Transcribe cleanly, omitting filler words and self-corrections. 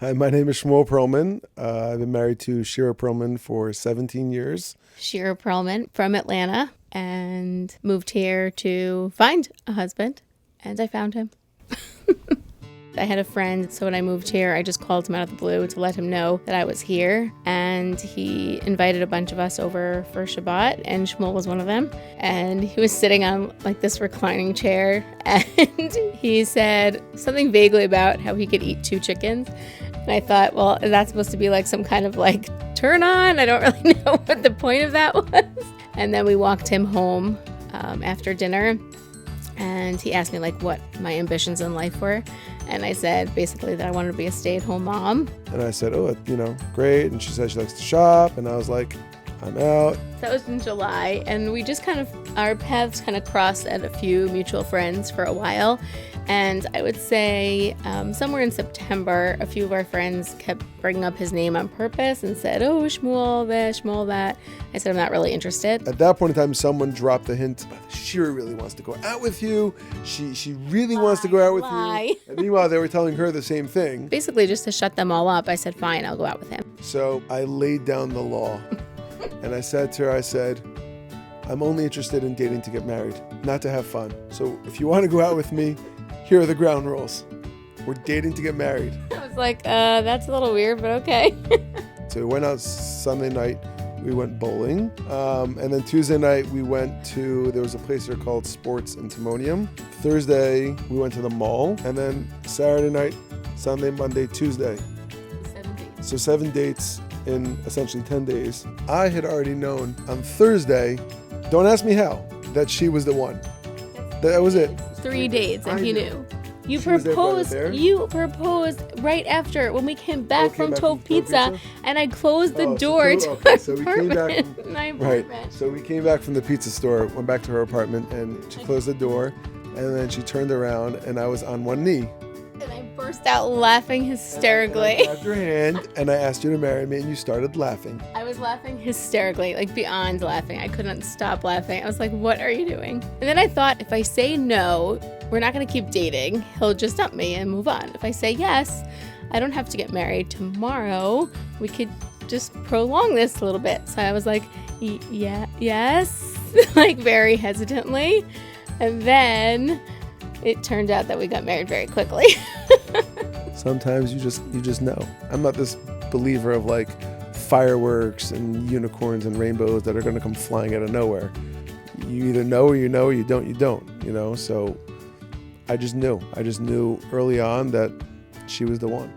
Hi, my name is Shmuel Perlman. I've been married to Shira Perlman for 17 years. Shira Perlman from Atlanta and moved here to find a husband, and I found him. I had a friend, so when I moved here, I just called him out of the blue to let him know that I was here, and he invited a bunch of us over for Shabbat, and Shmuel was one of them, and he was sitting on like this reclining chair, and he said something vaguely about how he could eat 2 chickens, and I thought, well, is that supposed to be like some kind of like turn on? I don't really know what the point of that was. And then we walked him home after dinner, and he asked me like what my ambitions in life were. And I said basically that I wanted to be a stay-at-home mom. And I said, oh, great. And she said she likes to shop. And I was like, I'm out. That was in July. And we just our paths kind of crossed at a few mutual friends for a while. And I would say somewhere in September, a few of our friends kept bringing up his name on purpose and said, oh, Shmuel this, Shmuel that. I said, I'm not really interested. At that point in time, someone dropped the hint, Shira really wants to go out with you. She really wants to go out with you. And meanwhile, they were telling her the same thing. Basically, just to shut them all up, I said, fine, I'll go out with him. So I laid down the law. And I said to her, I'm only interested in dating to get married, not to have fun. So if you want to go out with me, here are the ground rules. We're dating to get married. I was like, that's a little weird, but okay. So we went out Sunday night. We went bowling. And then Tuesday night, there was a place here called Sports in Timonium. Thursday, we went to the mall. And then Saturday night, Sunday, Monday, Tuesday. 7 dates. So 7 dates in essentially 10 days. I had already known on Thursday, don't ask me how, that she was the one. That was it. 3 dates, and he knew. You She was there, proposed. there. You proposed right after when we came back from Tove Pizza, and I closed the door to okay, our so we came back apartment. from, My right. apartment. So we came back from the pizza store, went back to her apartment, and she closed the door, and then she turned around, and I was on one knee. And I burst out laughing hysterically. And I grabbed your hand, and I asked you to marry me, and you started laughing. I was laughing hysterically, like beyond laughing. I couldn't stop laughing. I was like, what are you doing? And then I thought, if I say no, we're not going to keep dating. He'll just dump me and move on. If I say yes, I don't have to get married tomorrow. We could just prolong this a little bit. So I was like, yeah, yes, like very hesitantly. And then it turned out that we got married very quickly. Sometimes you just know. I'm not this believer of like fireworks and unicorns and rainbows that are going to come flying out of nowhere. You either know or you don't, So I just knew early on that she was the one.